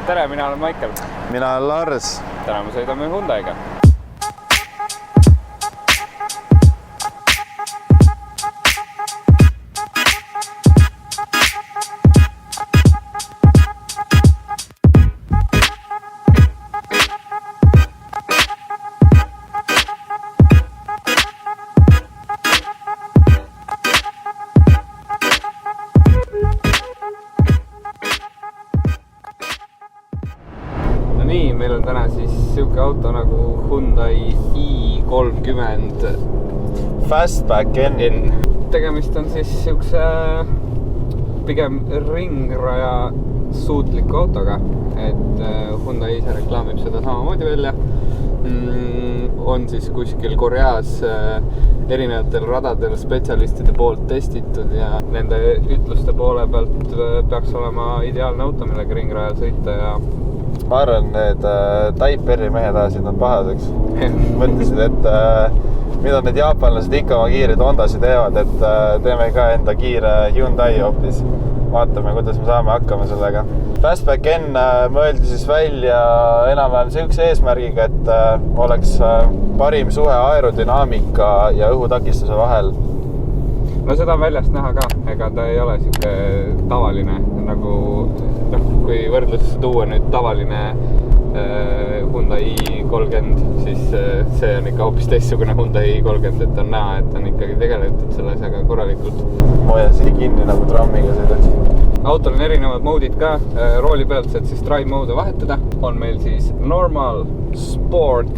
Tere, mina olen Maicel. Mina olen Lars. Täna me sõidame Hyundai'ga. Nii, meil on täna siis siuke auto nagu Hyundai i30 Fastback N. Tegemist on siis siukse pigem ringraja suutliku autoga, et Hyundai ise reklaamib seda samamoodi välja. On siis kuskil Koreas erinevatel radadel spetsialistide poolt testitud ja nende ütluste poole pealt peaks olema ideaalne auto, millega ringrajal sõita ja ma arvan, need Taiperi mehed ajasid nad pahaseks. Mõtlesid, et mida need jaapanlased ikka oma kiireid Hondasid teevad, et teeme ka enda kiire Hyundai hoopis. Vaatame, kuidas me saame hakkama sellega. Fastback N mõeldi siis välja enam-vähem sellise eesmärgiga, et oleks parim suhe aerodünaamika ja õhutakistuse vahel. No seda on väljast näha ka, ega ta ei ole siuke tavaline, nagu kui võrdlusse tuua nüüd tavaline Hyundai i30, siis see on ikka hoopis teistsugune Hyundai i30, et on näha, et on ikkagi tegeletud selle asjaga korralikult. Ma hoian siia kinni nagu trammiga sõidaks. Autol on erinevad moodid ka, rooli pealt saad siis drive mode vahetada. On meil siis normal, sport,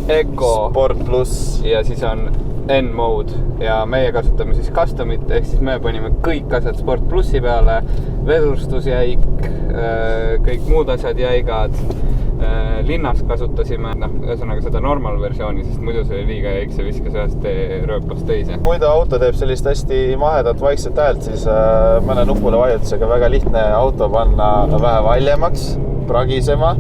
eco Sport plus ja siis on N-mode ja meie kasutame siis customit, ehk siis me panime kõik asjad Sport plussi peale, vedurstus jäik, kõik muud asjad jäigad, linnas kasutasime, ühesõnaga seda normal versiooni, sest muidu see oli liiga jäik, see viskas ühest rööpast teise. Muidu auto teeb sellist hästi mahedat vaikset häält, siis mõne nupule vajutusega väga lihtne auto panna vähe valjemaks, pragisema.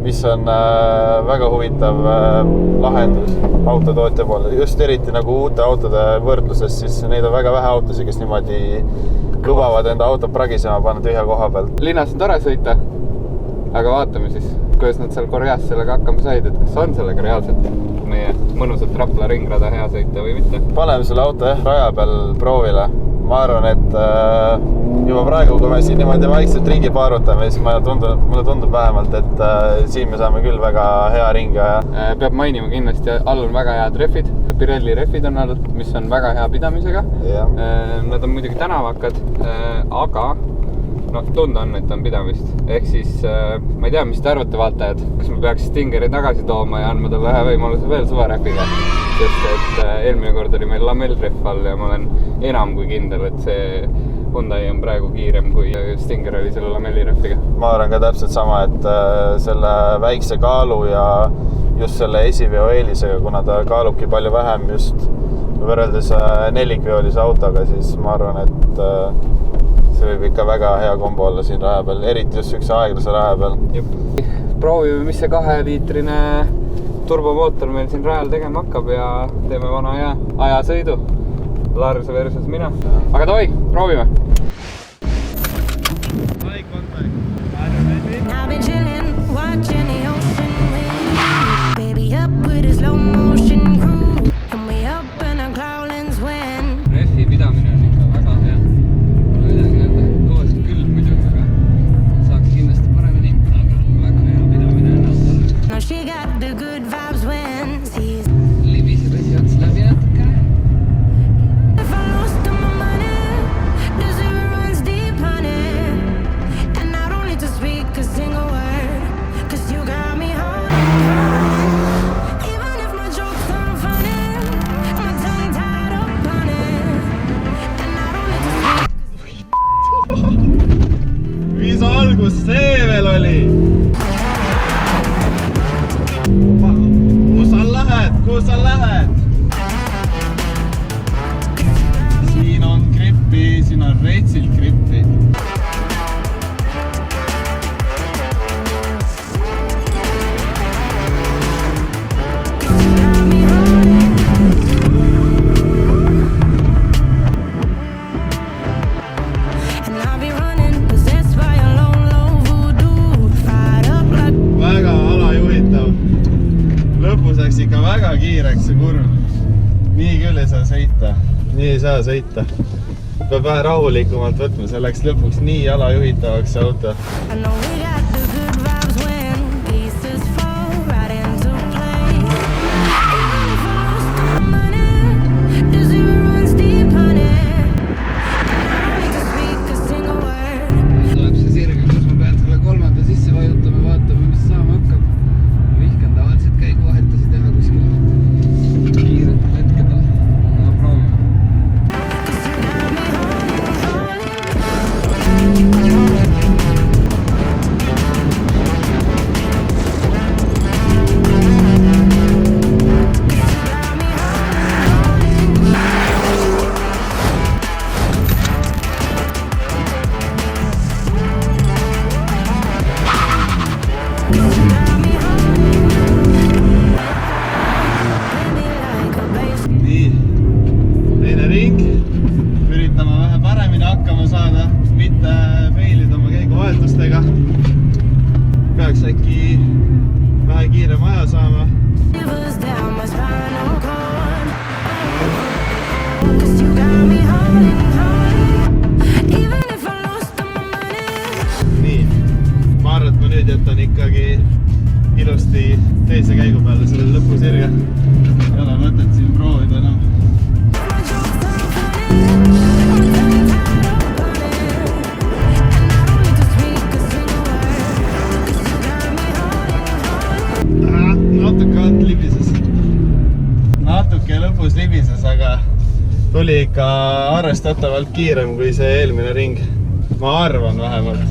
Mis on väga huvitav lahendus autotootja poole. Just eriti nagu uute autode võrdluses, siis neid on väga vähe autosid, kes niimoodi lubavad enda autot pragisema panna tühja koha pealt. Linnas on tore sõita, aga vaatame siis, kuidas nad seal Koreas sellega hakkama said, et kas on sellega reaalselt meie mõnusat Rapla ringrada hea sõita või mitte. Paneme selle auto raja peal proovile. Ma arvan, et juba praegu, kui me siin niimoodi vaikselt ringi paarutame, siis mulle tundub vähemalt, et siin me saame küll väga hea ringi aja. Peab mainima kindlasti, all on väga head rehvid. Pirelli rehvid on all, mis on väga hea pidamisega. Nad on muidugi tänavakad, aga tunda on, et on pidamist. Ehk siis, ma ei tea, mis te arvate vaatajad, kas me peaks Stingeri tagasi tooma ja andma talle ühe võimaluse veel suvarehviga. Sest et eelmine kord oli meil lamellrehv all ja ma olen enam kui kindel, et see Hyundai on praegu kiirem kui Stinger oli selle lamellirehviga. Ma arvan ka täpselt sama, et selle väikse kaalu ja just selle esiveo eelisega, kuna ta kaalubki palju vähem just võrreldes nelikveolise autoga, siis ma arvan, et see võib ikka väga hea kombo olla siin raja peal, eriti just üks aeglase raja peal. Proovime, mis see 2-liitrine turbomootor meil siin rajal tegema hakkab ja teeme vana ajasõidu. Lars versus mina. Aga tohi, proovime! Rehvi pidamine on ikka väga hea. Mulle midagi öelda, kõvasti küll muidu, aga saaks kindlasti paremini, aga väga hea pidamine on autol. Libiseb esiots läbi natuke. Mis algus see veel oli? Kuhu sa lähed? lõpus läks ikka väga kiireks see kurv. Nii küll ei saa sõita. Nii ei saa sõita. Peab vähe rahulikumalt võtma, see läks lõpuks nii jalajuhitavaks see auto. Peaks äkki vähe kiirem aja saama. Nii, ma arvan, et ma nüüd jätan ikkagi ilusti teise käigu peale selle lõpusirge. Ei ole mõtet siin proovida enam. Natuke lõpus libises, aga tuli ikka arvestatavalt kiirem kui see eelmine ring. Ma arvan vähemalt.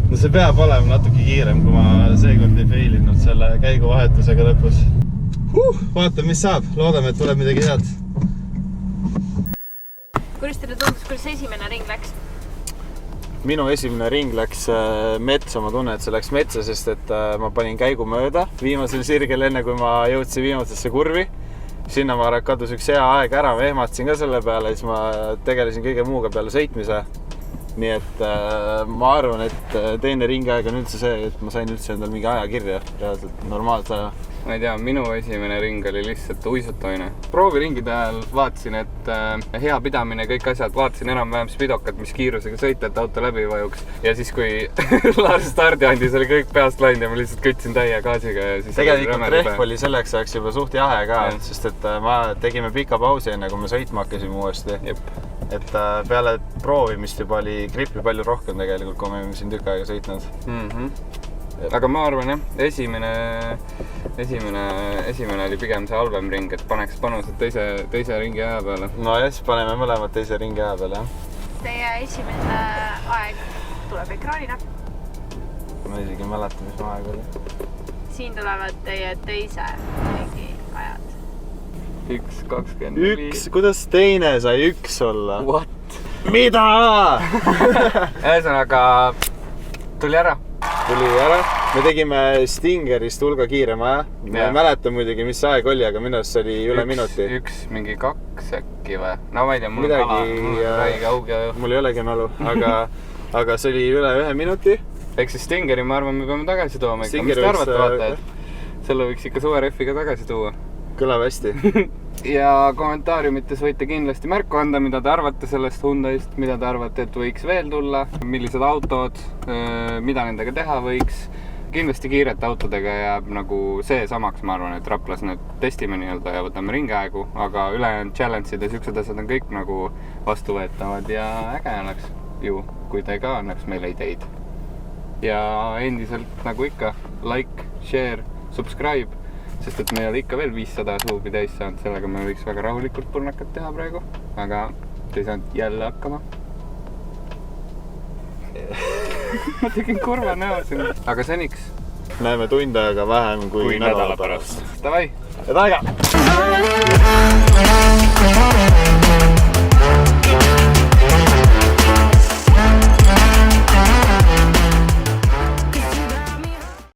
No see peab olema natuke kiirem, kui ma seekord ei feilinud selle käiguvahetusega lõpus. Vaatame, mis saab. Loodame, et tuleb midagi head. Kuidas teile tundus, kuidas esimene ring läks? Minu esimene ring läks metsa, ma tunnen, et see läks metsa, sest et ma panin käigu mööda viimasel sirgel enne, kui ma jõudsin viimasesse kurvi. Sinna ma kadus üks hea aeg ära, ma ehmatasin ka selle peale, siis ma tegelesin kõige muuga peale sõitmise. Nii et ma arvan, et teine ringi aeg on üldse see, et ma sain üldse endal mingi aja kirja, reaalselt normaalse aja. Ma ei tea, minu esimene ring oli lihtsalt uisutamine. Prooviringide ajal vaatasin, et hea pidamine, kõik asjad, vaatasin enam-vähem spidokat, mis kiirusega sõita, et auto läbi vajuks. Ja siis, kui Lars stardi andis, oli kõik peast läinud ja ma lihtsalt kütsin täie gaasiga. Ja siis tegelikult rehv oli selleks ajaks juba suht jahe ka, sest et ma tegime pika pausi enne, kui me sõitma hakkasime uuesti. Et peale proovimist juba oli grippi palju rohkem tegelikult, kui me siin tükk aega sõitnud. Aga ma arvan, jah, esimene oli pigem see halvem ring, et paneks panused teise ringi aja peale. No jah, siis paneme mõlemad teise ringi aja peale, jah. Teie esimene aeg tuleb ekraanina. Ma isegi ei mäleta, mis aeg oli. Siin tulevad teie teise ringi ajad. 1.24. Kuidas teine sai 1 olla? What? Mida? Ühesõnaga, tuli ära. Me tegime Stingerist hulga kiirema aja. Ma ei mäleta muidugi, mis aeg oli, aga minu arust see oli üle minuti. Mingi 2 äkki või? No ma ei tea, mul on kala, mul on räige aug ja... Mul ei olegi mälu, aga see oli üle 1 minuti. Ehk siis Stingeri, ma arvan, me peame tagasi tooma. Mis te arvate, vaata, et selle võiks ikka suvereffiga tagasi tuua? Kõlab hästi. Ja kommentaariumites võite kindlasti märku anda, mida te arvate sellest Hyundaist, mida te arvate, et võiks veel tulla, millised autod, mida nendega teha võiks. Kindlasti kiirete autodega jääb nagu see samaks, ma arvan, et Raplas nüüd testime nii-öelda ja võtame ringiaegu, aga ülejäänud challenge'id ja siuksed asjad on kõik nagu vastuvõetavad ja äge oleks ju, kui te ka annaks meile ideid. Ja endiselt nagu ikka, like, share, subscribe. Sest et me ei ole ikka veel 500 suubi täis saanud, sellega me võiks väga rahulikult purnakat teha praegu, aga te ei saanud jälle hakkama. Ma tegin kurva näo siin. Aga seniks näeme tund aega vähem kui nädala pärast. Davai! Ja taega!